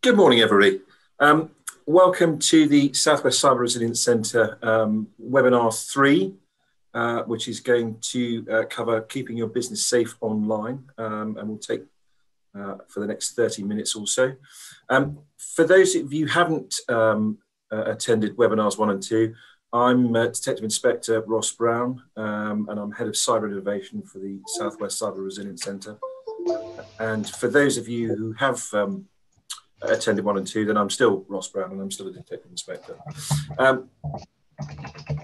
Good morning, everybody. Welcome to the Southwest Cyber Resilience Centre webinar 3, which is going to cover keeping your business safe online, and we'll take for the next 30 minutes or so. For those of you who haven't attended webinars 1 and 2, I'm Detective Inspector Ross Brown, and I'm Head of Cyber Innovation for the Southwest Cyber Resilience Centre. And for those of you who have attended 1 and 2, then I'm still Ross Brown and I'm still a Detective Inspector.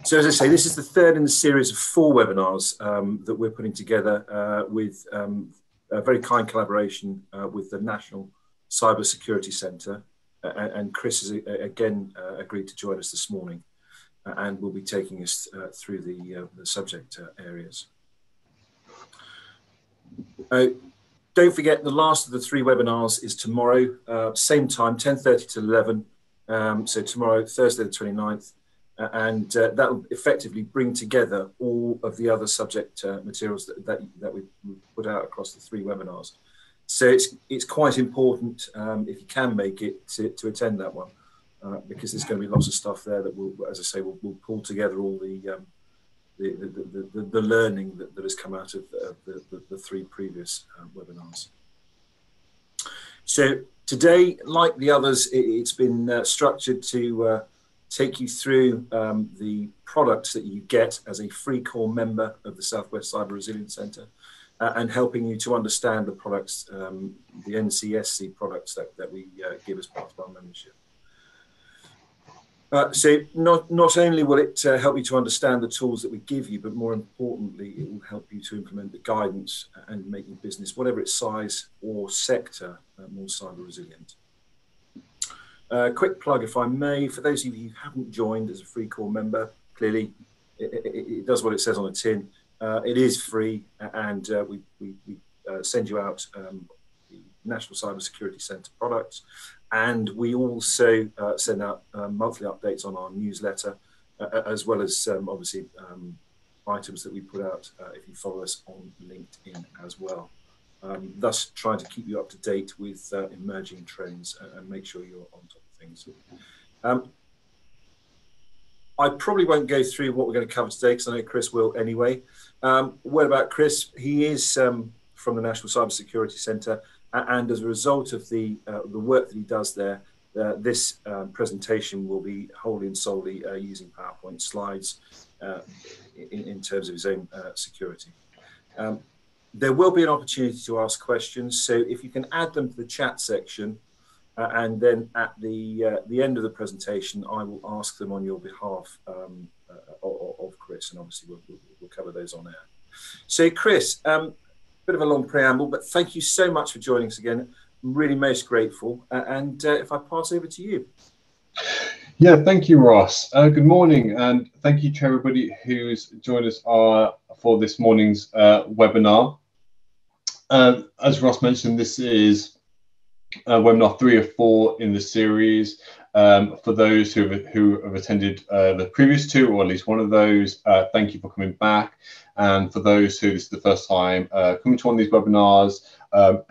So as I say, this is the third in the series of 4 webinars that we're putting together with a very kind collaboration with the National Cyber Security Centre, and Chris has again agreed to join us this morning and will be taking us through the subject areas. Don't forget, the last of the 3 webinars is tomorrow, same time, 10:30 to 11. So tomorrow, Thursday the 29th, and that will effectively bring together all of the other subject materials that we put out across the 3 webinars. So it's quite important, if you can make it, to attend that one, because there's going to be lots of stuff there that will, as I say, will pull together all the learning that has come out of the 3 previous webinars. So today, like the others, it's been structured to take you through the products that you get as a free core member of the Southwest Cyber Resilience Centre, and helping you to understand the products, the NCSC products that we give as part of our membership. So not only will it help you to understand the tools that we give you, but more importantly, it will help you to implement the guidance and make your business, whatever its size or sector, more cyber resilient. Quick plug, if I may, for those of you who haven't joined as a free core member, clearly it does what it says on the tin. It is free, and we send you out the National Cyber Security Centre products. And we also send out monthly updates on our newsletter, as well as obviously items that we put out if you follow us on LinkedIn as well. Thus trying to keep you up to date with emerging trends and make sure you're on top of things. I probably won't go through what we're going to cover today, because I know Chris will anyway. What about Chris? He is from the National Cyber Security Centre. And as a result of the work that he does there, this presentation will be wholly and solely using PowerPoint slides in terms of his own security. There will be an opportunity to ask questions, so if you can add them to the chat section, and then at the end of the presentation, I will ask them on your behalf of Chris, and obviously we'll cover those on air. So Chris, bit of a long preamble, but thank you so much for joining us again. I'm really most grateful. And if I pass over to you. Yeah, thank you, Ross. Good morning, and thank you to everybody who's joined us for this morning's webinar. As Ross mentioned, this is webinar 3 of 4 in the series. For those who have attended the previous 2, or at least one of those, thank you for coming back. And for those who this is the first time coming to one of these webinars,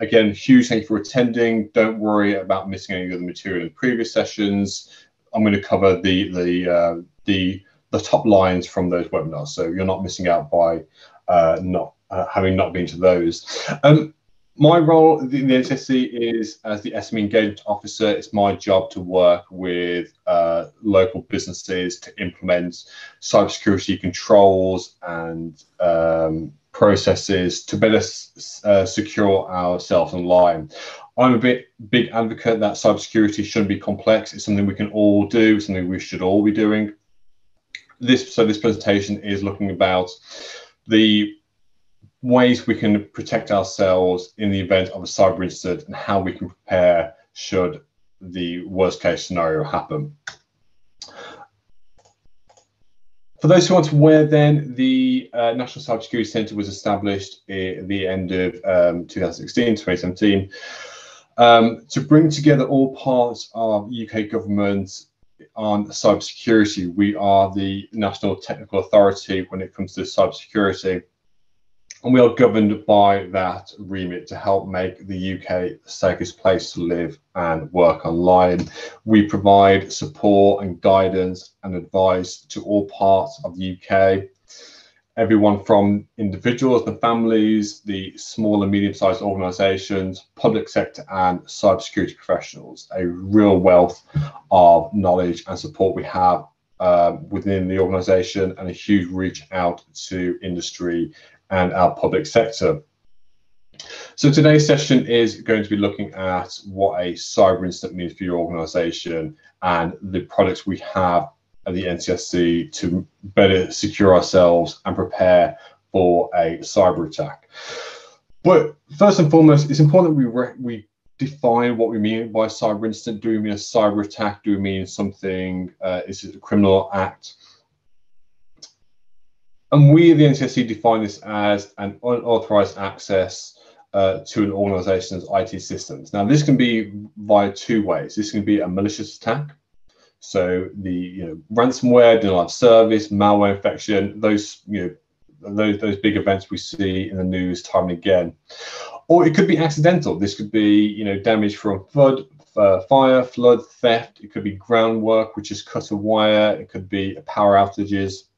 again, huge thank you for attending. Don't worry about missing any of the material in previous sessions. I'm going to cover the top lines from those webinars, so you're not missing out by having not been to those. My role in the NCSC is as the SME Engagement Officer. It's my job to work with local businesses to implement cybersecurity controls and processes to better secure ourselves online. I'm a big advocate that cybersecurity shouldn't be complex. It's something we can all do, something we should all be doing. This presentation is looking about the ways we can protect ourselves in the event of a cyber incident and how we can prepare should the worst case scenario happen. For those who aren't aware, then, the National Cyber Security Centre was established at the end of 2016, 2017, to bring together all parts of UK government on cybersecurity. We are the national technical authority when it comes to cybersecurity. And we are governed by that remit to help make the UK the safest place to live and work online. We provide support and guidance and advice to all parts of the UK. Everyone from individuals and families, the small and medium-sized organisations, public sector and cybersecurity professionals. A real wealth of knowledge and support we have within the organisation, and a huge reach out to industry and our public sector. So today's session is going to be looking at what a cyber incident means for your organisation and the products we have at the NCSC to better secure ourselves and prepare for a cyber attack. But first and foremost, it's important that we define what we mean by a cyber incident. Do we mean a cyber attack? Do we mean something, is it a criminal act? And we at the NCSC define this as an unauthorized access to an organization's IT systems. Now, this can be via two ways. This can be a malicious attack. So the ransomware, denial of service, malware infection, those those big events we see in the news time and again. Or it could be accidental. This could be damage from fire, flood, theft. It could be groundwork, which is cut a wire. It could be power outages.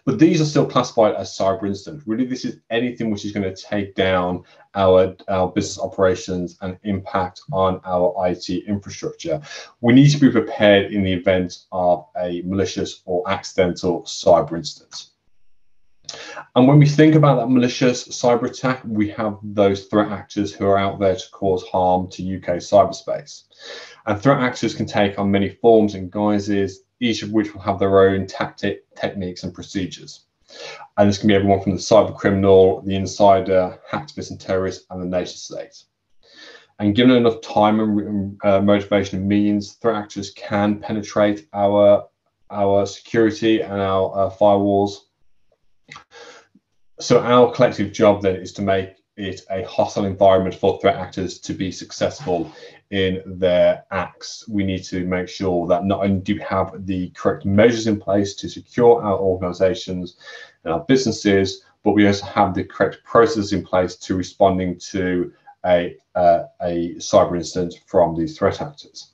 But these are still classified as cyber incidents. Really, this is anything which is going to take down our business operations and impact on our IT infrastructure. We need to be prepared in the event of a malicious or accidental cyber incident. And when we think about that malicious cyber attack, we have those threat actors who are out there to cause harm to UK cyberspace. And threat actors can take on many forms and guises, each of which will have their own techniques and procedures. And this can be everyone from the cyber criminal, the insider, hacktivist and terrorist, and the nation state. And given enough time and motivation and means, threat actors can penetrate our security and our firewalls. So our collective job then is to make it a hostile environment for threat actors to be successful in their acts. We need to make sure that not only do we have the correct measures in place to secure our organizations and our businesses, but we also have the correct processes in place to responding to a cyber incident from these threat actors.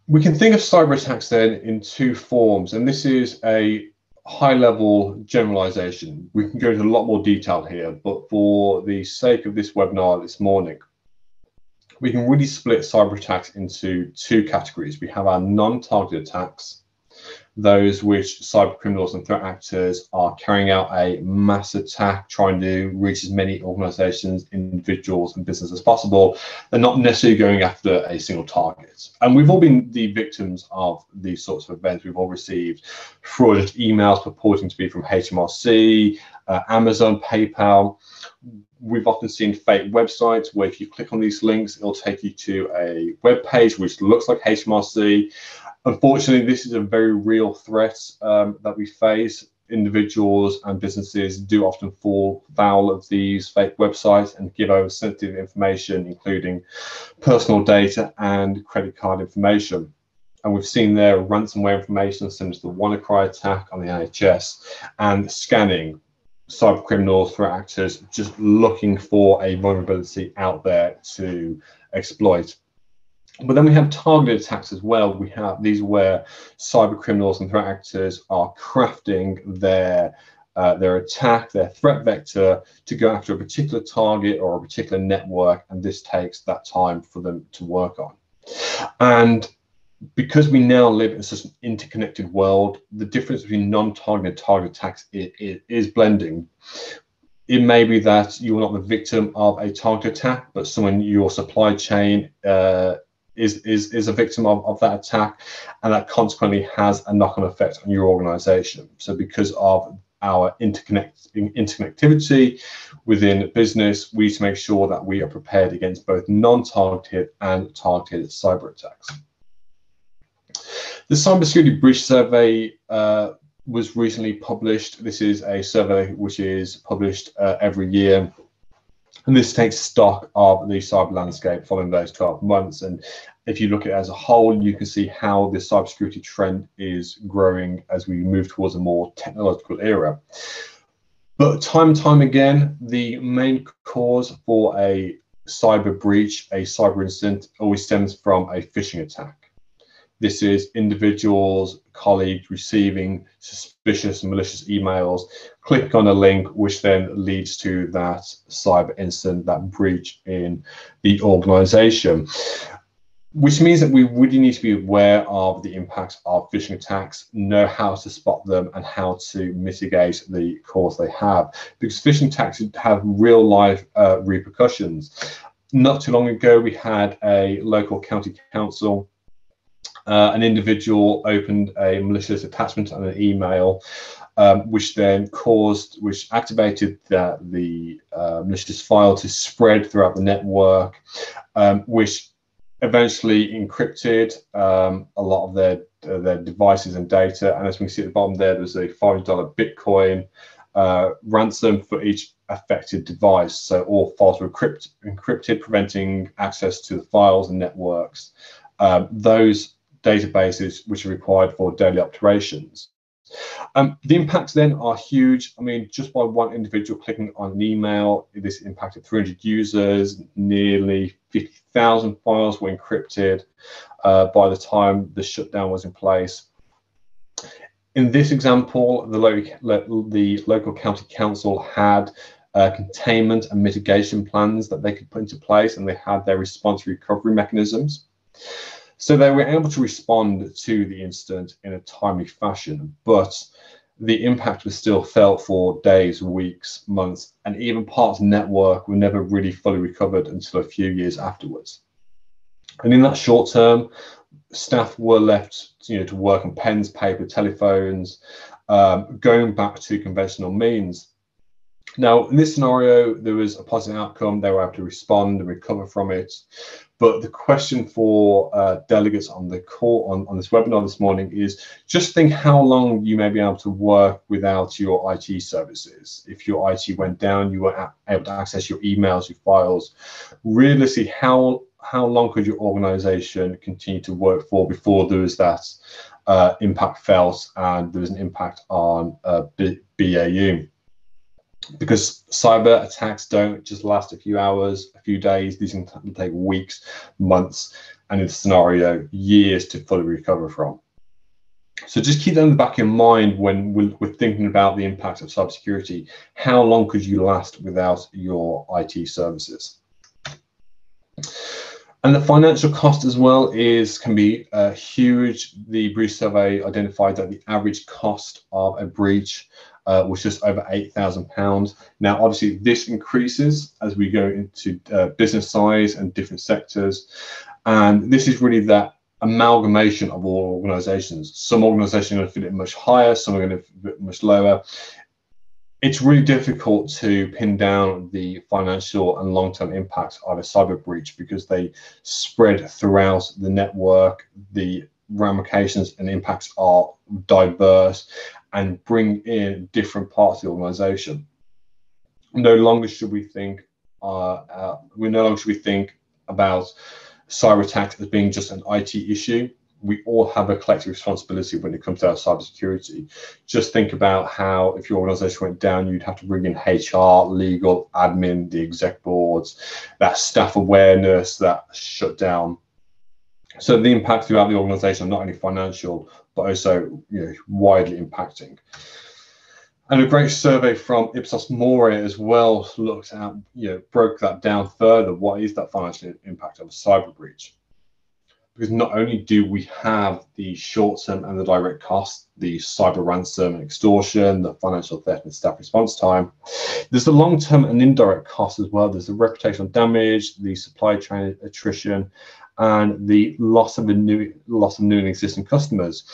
We can think of cyber attacks then in two forms, and this is a high-level generalization. We can go into a lot more detail here, but for the sake of this webinar this morning, we can really split cyber attacks into two categories. We have our non-targeted attacks, those which cyber criminals and threat actors are carrying out a mass attack, trying to reach as many organizations, individuals and businesses as possible. They're not necessarily going after a single target. And we've all been the victims of these sorts of events. We've all received fraudulent emails purporting to be from HMRC, Amazon, PayPal. We've often seen fake websites where if you click on these links, it'll take you to a web page which looks like HMRC. Unfortunately, this is a very real threat that we face. Individuals and businesses do often fall foul of these fake websites and give over sensitive information, including personal data and credit card information. And we've seen there ransomware information similar to the WannaCry attack on the NHS, and scanning cyber criminals, threat actors, just looking for a vulnerability out there to exploit. But then we have targeted attacks as well. We have these where cyber criminals and threat actors are crafting their attack, their threat vector, to go after a particular target or a particular network, and this takes that time for them to work on. And because we now live in such an interconnected world, the difference between non-targeted and targeted attacks is blending. It may be that you're not the victim of a targeted attack, but someone in your supply chain is a victim of that attack, and that consequently has a knock-on effect on your organization. So because of our interconnectivity within business, we need to make sure that we are prepared against both non-targeted and targeted cyber attacks. The Cybersecurity Breach Survey was recently published. This is a survey which is published every year. And this takes stock of the cyber landscape following those 12 months. And if you look at it as a whole, you can see how the cybersecurity trend is growing as we move towards a more technological era. But time and time again, the main cause for a cyber breach, a cyber incident, always stems from a phishing attack. This is individuals, colleagues receiving suspicious and malicious emails, click on a link, which then leads to that cyber incident, that breach in the organization. Which means that we really need to be aware of the impacts of phishing attacks, know how to spot them and how to mitigate the cause they have. Because phishing attacks have real life repercussions. Not too long ago, we had a local county council. An individual opened a malicious attachment on an email, which activated the malicious file to spread throughout the network, which eventually encrypted a lot of their devices and data. And as we can see at the bottom there's a $5 Bitcoin ransom for each affected device. So all files were encrypted, preventing access to the files and networks, those databases which are required for daily operations. The impacts then are huge. I mean, just by one individual clicking on an email, this impacted 300 users, nearly 50,000 files were encrypted by the time the shutdown was in place. In this example, the local county council had containment and mitigation plans that they could put into place, and they had their response recovery mechanisms. So they were able to respond to the incident in a timely fashion, but the impact was still felt for days, weeks, months, and even parts of the network were never really fully recovered until a few years afterwards. And in that short term, staff were left to work on pens, paper, telephones, going back to conventional means. Now, in this scenario, there was a positive outcome. They were able to respond and recover from it. But the question for delegates on the call on this webinar this morning is just think how long you may be able to work without your IT services. If your IT went down, you weren't able to access your emails, your files. Realistically, how long could your organization continue to work for before there was that impact felt and there was an impact on BAU? Because cyber attacks don't just last a few hours, a few days. These can take weeks, months, and in this scenario, years to fully recover from. So just keep that in the back of your mind when we're thinking about the impact of cybersecurity. How long could you last without your IT services? And the financial cost as well can be huge. The breach survey identified that the average cost of a breach was just over £8,000. Now, obviously, this increases as we go into business size and different sectors. And this is really that amalgamation of all organizations. Some organizations are going to fit it much higher, some are going to fit it much lower. It's really difficult to pin down the financial and long-term impacts of a cyber breach because they spread throughout the network. The ramifications and impacts are diverse and bring in different parts of the organization. No longer should we think about cyber attacks as being just an IT issue. We all have a collective responsibility when it comes to our cybersecurity. Just think about how if your organization went down, you'd have to bring in HR, legal, admin, the exec boards, that staff awareness, that shutdown. So the impact throughout the organization, not only financial, but also widely impacting. And a great survey from Ipsos Mori as well looked at, broke that down further. What is that financial impact of a cyber breach? Because not only do we have the short-term and the direct cost, the cyber ransom and extortion, the financial theft and staff response time, there's the long-term and indirect cost as well. There's the reputational damage, the supply chain attrition, and the loss of new and existing customers.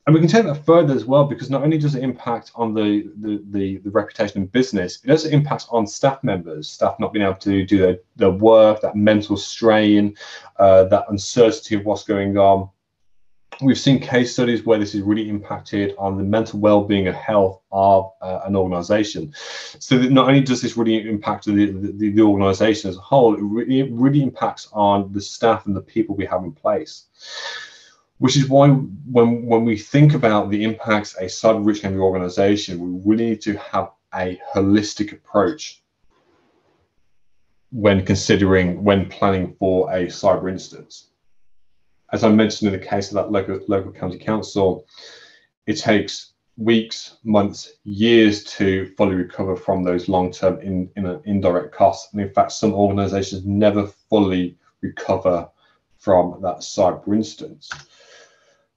And we can take that further as well, because not only does it impact on the reputation in business, it also impacts on staff members, staff not being able to do their work, that mental strain, that uncertainty of what's going on. We've seen case studies where this has really impacted on the mental well-being and health of an organization. So that not only does this really impact the organization as a whole, it really impacts on the staff and the people we have in place. Which is why when we think about the impacts a cyber risk can be organization, we really need to have a holistic approach when planning for a cyber instance. As I mentioned in the case of that local county council, it takes weeks, months, years to fully recover from those long-term indirect costs. And in fact, some organizations never fully recover from that cyber instance.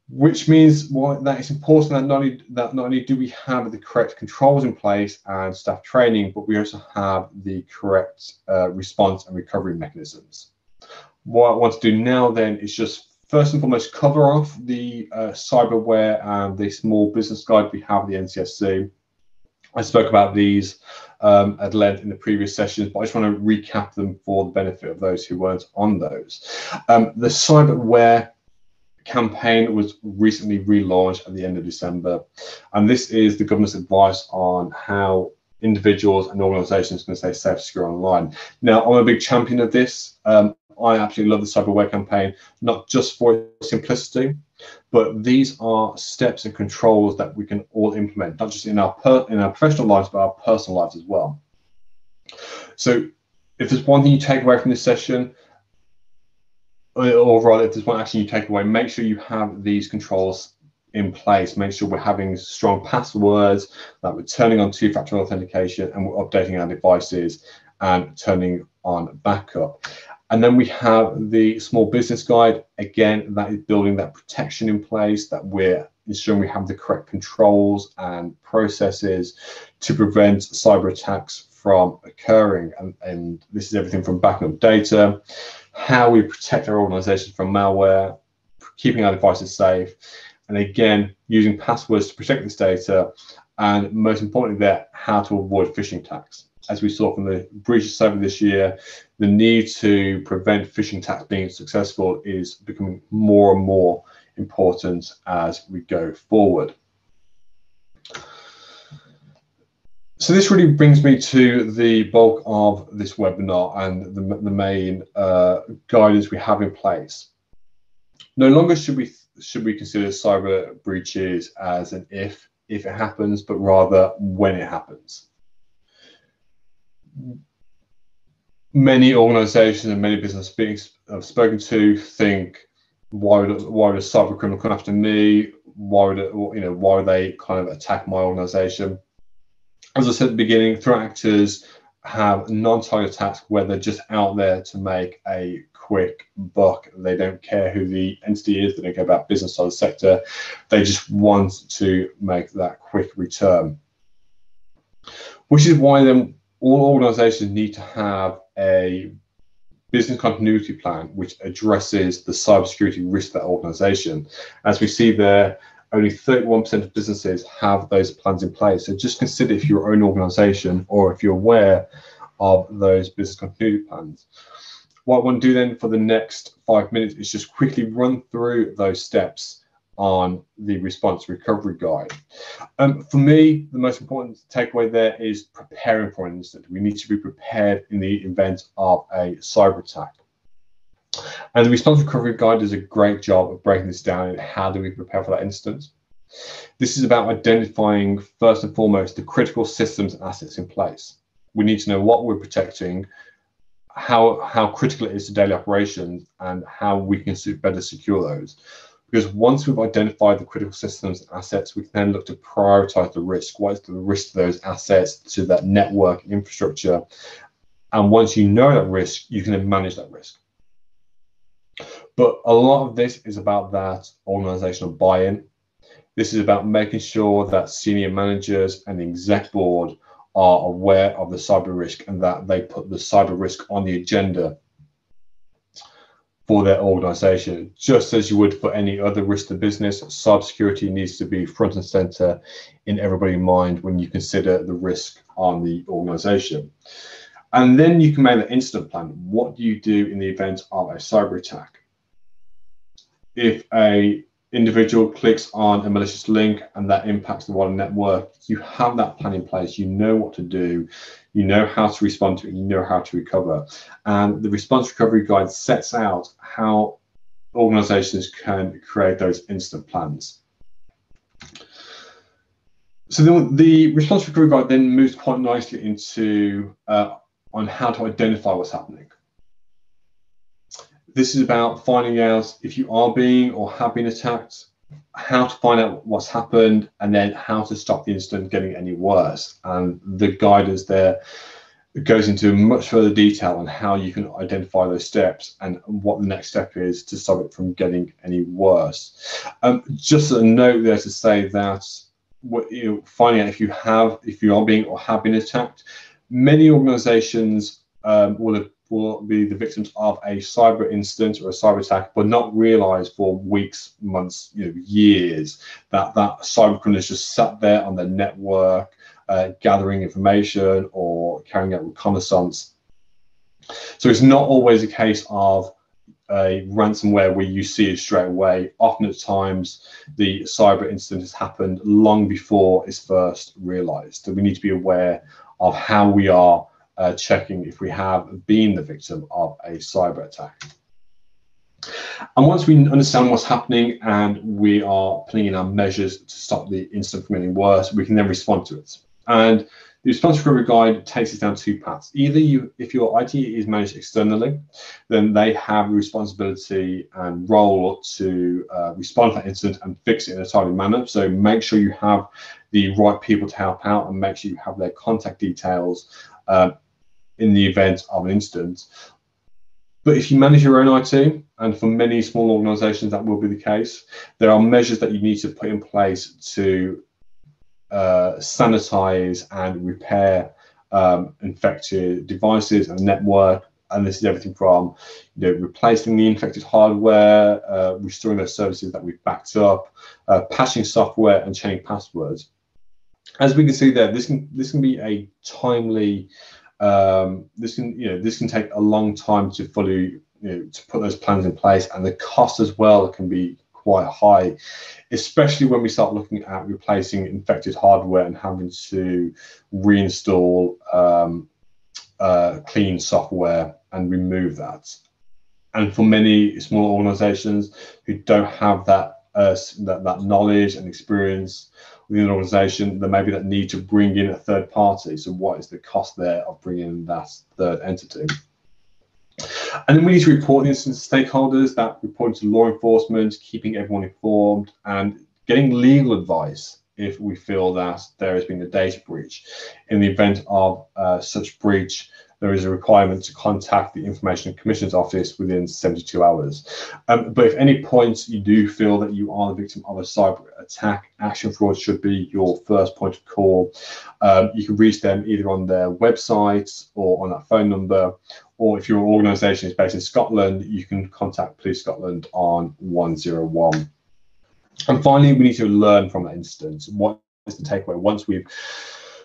Which means that it's important that not only do we have the correct controls in place and staff training, but we also have the correct response and recovery mechanisms. What I want to do now then is just first and foremost cover off the cyberware and the small business guide we have at the NCSC. I spoke about these at length in the previous sessions, but I just want to recap them for the benefit of those who weren't on those. The cyberware campaign was recently relaunched at the end of December, and this is the government's advice on how individuals and organizations can stay safe, secure online. Now, I'm a big champion of this. I absolutely love the cyberware campaign, not just for its simplicity, but these are steps and controls that we can all implement, not just in our professional lives, but our personal lives as well. So if there's one thing you take away from this session, or rather, if there's one action you take away, make sure you have these controls in place. Make sure we're having strong passwords, that we're turning on two-factor authentication, and we're updating our devices and turning on backup. And then we have the small business guide. Again, that is building that protection in place, that we're ensuring we have the correct controls and processes to prevent cyber attacks from occurring. And this is everything from backing up data, how we protect our organizations from malware, keeping our devices safe, and again, using passwords to protect this data, and most importantly there, how to avoid phishing attacks. As we saw from the breaches over this year, the need to prevent phishing attacks being successful is becoming more and more important as we go forward. So this really brings me to the bulk of this webinar and the main guidance we have in place. No longer should we consider cyber breaches as an if it happens, but rather when it happens. Many organizations and many business speakers I've spoken to think, why would a cyber criminal come after me? Why would they kind of attack my organization? As I said at the beginning, threat actors have non-target attacks where they're just out there to make a quick buck. They don't care who the entity is. They don't care about business or the sector. They just want to make that quick return. Which is why then all organizations need to have a business continuity plan which addresses the cybersecurity risk of that organization. As we see there, only 31% of businesses have those plans in place. So just consider if your own organization or if you're aware of those business continuity plans. What I want to do then for the next 5 minutes is just quickly run through those steps on the response recovery guide. For me, the most important takeaway there is preparing for an incident. We need to be prepared in the event of a cyber attack. And the response recovery guide does a great job of breaking this down and how do we prepare for that incident. This is about identifying first and foremost the critical systems and assets in place. We need to know what we're protecting, how critical it is to daily operations, and how we can better secure those. Because once we've identified the critical systems and assets, we can then look to prioritize the risk. What is the risk to those assets, to that network infrastructure? And once you know that risk, you can then manage that risk. But a lot of this is about that organizational buy-in. This is about making sure that senior managers and the exec board are aware of the cyber risk and that they put the cyber risk on the agenda for their organization. Just as you would for any other risk to business, cybersecurity needs to be front and center in everybody's mind when you consider the risk on the organization. And then you can make an incident plan. What do you do in the event of a cyber attack? If individual clicks on a malicious link and that impacts the wider network, you have that plan in place. You know what to do, you know how to respond to it, you know how to recover. And the response recovery guide sets out how organizations can create those instant plans. So the response recovery guide then moves quite nicely into on how to identify what's happening. This is about finding out if you are being or have been attacked, how to find out what's happened, and then how to stop the incident getting any worse. And the guidance there goes into much further detail on how you can identify those steps and what the next step is to stop it from getting any worse. Just a note there to say that finding out if you are being or have been attacked, many organizations will be the victims of a cyber incident or a cyber attack, but not realize for weeks, months, years that cyber criminals just sat there on their network, gathering information or carrying out reconnaissance. So it's not always a case of a ransomware where you see it straight away. Often at times, the cyber incident has happened long before it's first realized. So we need to be aware of how we are checking if we have been the victim of a cyber attack. And once we understand what's happening and we are putting in our measures to stop the incident from getting worse, we can then respond to it. And the response recovery guide takes us down two paths. Either if your IT is managed externally, then they have the responsibility and role to respond to that incident and fix it in a timely manner. So make sure you have the right people to help out and make sure you have their contact details in the event of an incident. But if you manage your own IT, and for many small organizations that will be the case, there are measures that you need to put in place to sanitize and repair infected devices and network. And this is everything from replacing the infected hardware, restoring those services that we've backed up, patching software and changing passwords. As we can see there, this can be a timely this can take a long time to fully to put those plans in place, and the cost as well can be quite high, especially when we start looking at replacing infected hardware and having to reinstall clean software and remove that. And for many small organizations who don't have that knowledge and experience within an organization, there may be that need to bring in a third party. So what is the cost there of bringing in that third entity? And then we need to report the incident to stakeholders, that reporting to law enforcement, keeping everyone informed, and getting legal advice if we feel that there has been a data breach. In the event of such breach, there is a requirement to contact the Information Commissioner's Office within 72 hours. But if any point you do feel that you are the victim of a cyber attack, Action Fraud should be your first point of call. You can reach them either on their website or on that phone number, or if your organisation is based in Scotland, you can contact Police Scotland on 101. And finally, we need to learn from that incident. What is the takeaway? Once we've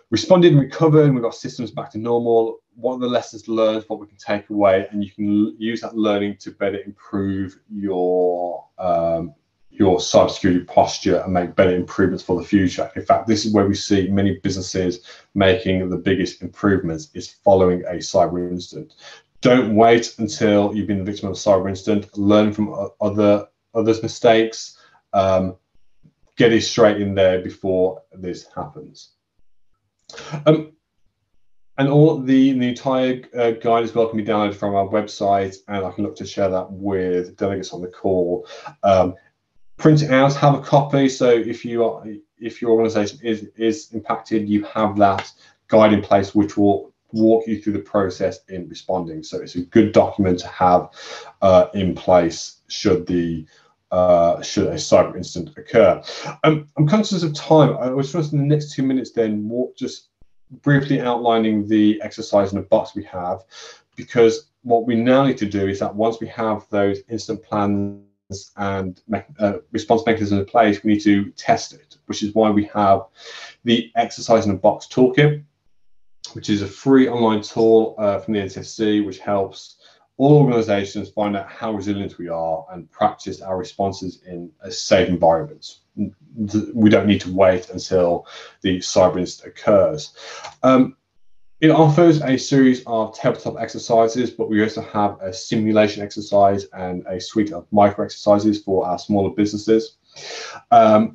responded and recovered and we've got systems back to normal, what are the lessons learned, what we can take away, and you can use that learning to better improve your cybersecurity posture and make better improvements for the future. In fact, this is where we see many businesses making the biggest improvements, is following a cyber incident. Don't wait until you've been the victim of a cyber incident. Learn from others' mistakes. Get it straight in there before this happens. And all the entire guide as well can be downloaded from our website, and I can look to share that with delegates on the call. Print it out, have a copy, so if your organisation is impacted, you have that guide in place which will walk you through the process in responding. So it's a good document to have in place should a cyber incident occur. I'm conscious of time. I was just in the next 2 minutes then just briefly outlining the exercise in the box we have, because what we now need to do is that once we have those incident plans and response mechanisms in place, we need to test it, which is why we have the exercise in the box toolkit, which is a free online tool from the NCSC, which helps all organizations find out how resilient we are and practice our responses in a safe environment. We don't need to wait until the cyber incident occurs. It offers a series of tabletop exercises, but we also have a simulation exercise and a suite of micro exercises for our smaller businesses.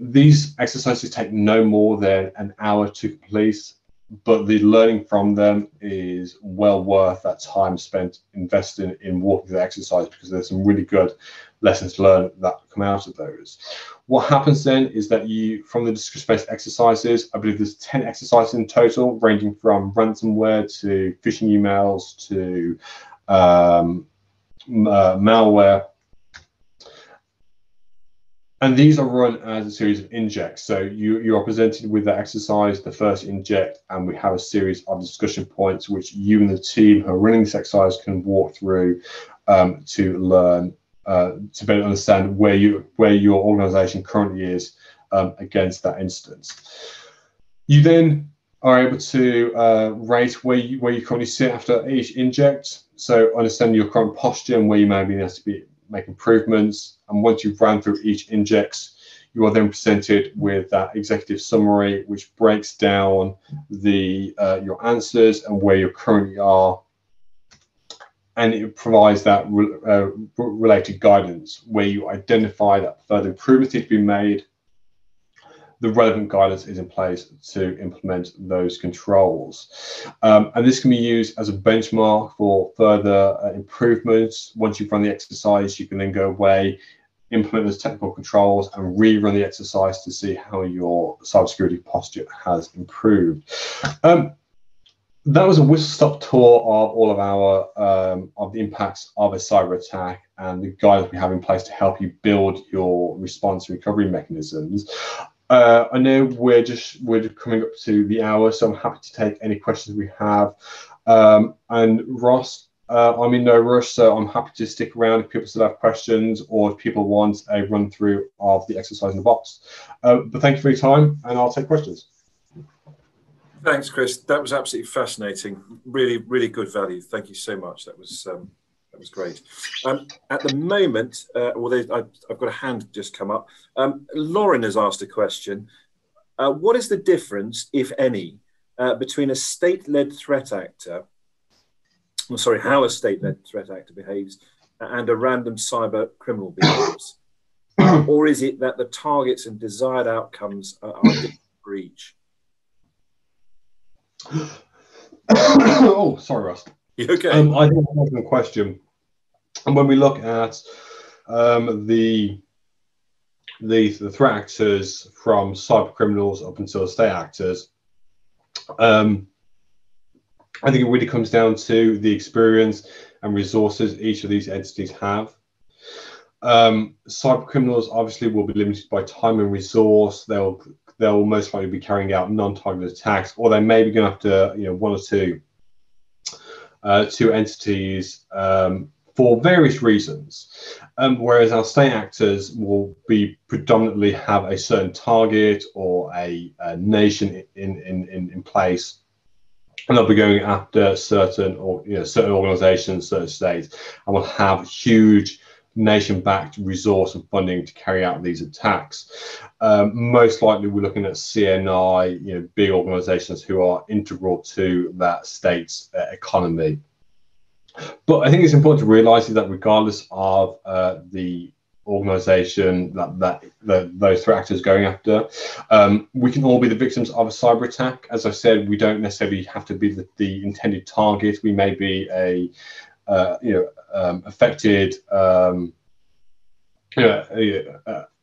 These exercises take no more than an hour to complete, but the learning from them is well worth that time spent investing in walking through the exercise, because there's some really good lessons learned that come out of those. What happens then is that from the discussion-based exercises, I believe there's 10 exercises in total, ranging from ransomware to phishing emails to malware. And these are run as a series of injects. So you are presented with the exercise, the first inject, and we have a series of discussion points which you and the team who are running this exercise can walk through to learn, to better understand where your organization currently is against that instance. You then are able to rate where you currently sit after each inject. So understand your current posture and where you may be able to make improvements. And once you've ran through each injects, you are then presented with that executive summary, which breaks down your answers and where you currently are. And it provides that related guidance where you identify that further improvements need to be made. The relevant guidance is in place to implement those controls. And this can be used as a benchmark for further improvements. Once you've run the exercise, you can then go away, implement those technical controls, and rerun the exercise to see how your cybersecurity posture has improved. That was a whistle-stop tour of all of our of the impacts of a cyber attack and the guidance we have in place to help you build your response and recovery mechanisms. I know we're coming up to the hour, so I'm happy to take any questions we have. And Ross, I'm in no rush, so I'm happy to stick around if people still have questions or if people want a run through of the exercise in the box. But thank you for your time, and I'll take questions. Thanks, Chris. That was absolutely fascinating. Really, really good value. Thank you so much. That was great. At the moment, I've got a hand just come up. Lauren has asked a question. What is the difference, if any, between a state-led threat actor, how a state-led threat actor behaves and a random cyber criminal behaves? Or is it that the targets and desired outcomes are different for each? Oh, sorry, Ross. You okay? I think that's a question. And when we look at the threat actors from cyber criminals up until state actors, I think it really comes down to the experience and resources each of these entities have. Cyber criminals obviously will be limited by time and resource. They'll most likely be carrying out non-targeted attacks, or they may be going after one or two entities for various reasons. Whereas our state actors will be predominantly have a certain target or a nation in place, and they'll be going after certain organizations, certain states, and will have huge nation-backed resource and funding to carry out these attacks. Most likely we're looking at CNI, big organizations who are integral to that state's economy. But I think it's important to realize that regardless of the organization that those threat actors going after, we can all be the victims of a cyber attack. As I said, we don't necessarily have to be the intended target. We may be affected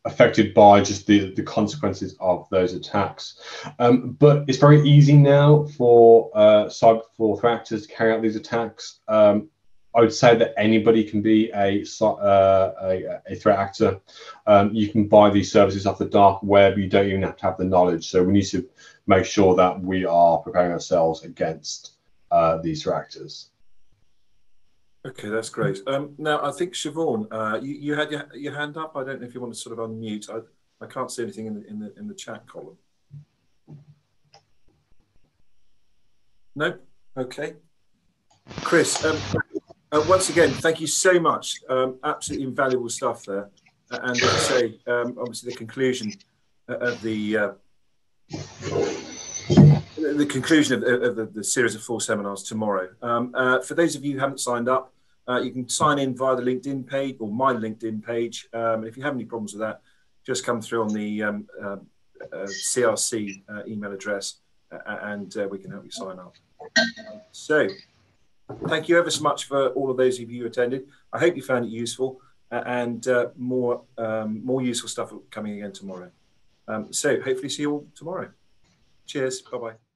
affected by just the consequences of those attacks. But it's very easy now for threat actors to carry out these attacks. I would say that anybody can be a threat actor. You can buy these services off the dark web. You don't even have to have the knowledge. So we need to make sure that we are preparing ourselves against these threat actors. Okay, that's great. Now, I think Siobhan, you had your hand up. I don't know if you want to sort of unmute. I can't see anything in the chat column. No. Okay. Chris, Once again, thank you so much. Absolutely invaluable stuff there. And as I say, obviously the conclusion of the conclusion of the series of 4 seminars tomorrow. For those of you who haven't signed up, you can sign in via the LinkedIn page or my LinkedIn page. If you have any problems with that, just come through on the CRC email address, and we can help you sign up. So thank you ever so much for all of those of you who attended. I hope you found it useful, and more useful stuff coming again tomorrow. So hopefully see you all tomorrow. Cheers. Bye-bye.